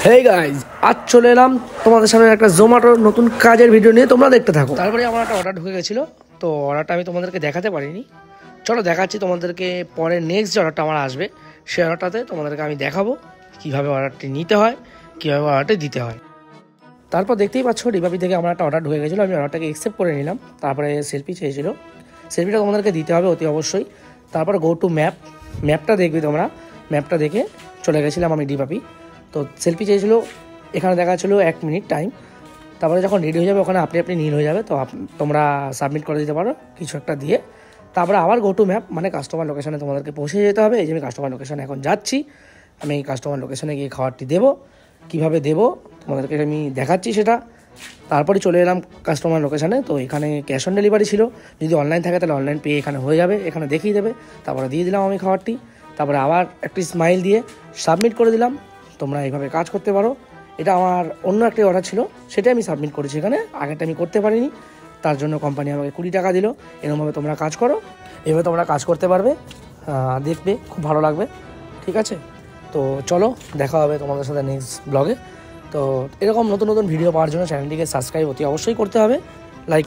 Hey guys, আজ চলে এলাম তোমাদের সামনে একটা জোম্যাটোর নতুন কাজের ভিডিও নিয়ে, তোমরা দেখতে থাকো। তারপরে আমার একটা অর্ডার ঢুকে গেছিলো, তো অর্ডারটা আমি তোমাদেরকে দেখাতে পারিনি। চলো দেখাচ্ছি তোমাদেরকে পরে। নেক্সট যে অর্ডারটা আমার আসবে সেই অর্ডারটাতে তোমাদেরকে আমি দেখাবো কীভাবে অর্ডারটি নিতে হয়, কীভাবে অর্ডারটি দিতে হয়। তারপর দেখতেই পাচ্ছ রিপাবলি থেকে আমার একটা অর্ডার ঢুকে গেছিলো, আমি অর্ডারটাকে অ্যাকসেপ্ট করে নিলাম। তারপরে সেলফি চেয়েছিলো, সেলফিটা তোমাদেরকে দিতে হবে অতি অবশ্যই। তারপর গো টু ম্যাপটা দেখবে তোমরা, ম্যাপটা দেখে চলে গেছিলাম আমি রিপাবলি। তো সেলফি চেয়েছিলো, এখানে দেখা ছিল 1 মিনিট টাইম। তারপরে যখন রেডি হয়ে যাবে ওখানে আপনি নীল হয়ে যাবে, তো তোমরা সাবমিট করে দিতে পারো কিছু একটা দিয়ে। তারপরে আবার গো টু ম্যাপ মানে কাস্টমার লোকেশানে তোমাদেরকে পৌঁছে যেতে হবে। এই যে আমি কাস্টমার লোকেশানে এখন যাচ্ছি, আমি এই কাস্টমার লোকেশানে গিয়ে খাবারটি দেবো। কীভাবে দেবো তোমাদেরকে আমি দেখাচ্ছি সেটা। তারপরে চলে এলাম কাস্টমার লোকেশানে। তো এখানে ক্যাশ অন ডেলিভারি ছিল, যদি অনলাইন থাকে তাহলে অনলাইন পে এখানে হয়ে যাবে, এখানে দেখিয়ে দেবে। তারপরে দিয়ে দিলাম আমি খাবারটি, তারপরে আবার একটি স্মাইল দিয়ে সাবমিট করে দিলাম। তোমরা এইভাবে কাজ করতে পারো। এটা আমার অন্য একটি অর্ডার ছিল, সেটাই আমি সাবমিট করেছি এখানে, আগেরটা আমি করতে পারিনি, তার জন্য কোম্পানি আমাকে 20 টাকা দিল। এরকমভাবে তোমরা কাজ করো, এভাবে তোমরা কাজ করতে পারবে, দেখবে খুব ভালো লাগবে। ঠিক আছে, তো চলো দেখা হবে তোমাদের সাথে নেক্সট ব্লগে। তো এরকম নতুন নতুন ভিডিও পাওয়ার জন্য চ্যানেলটিকে সাবস্ক্রাইব অতি অবশ্যই করতে হবে, লাইক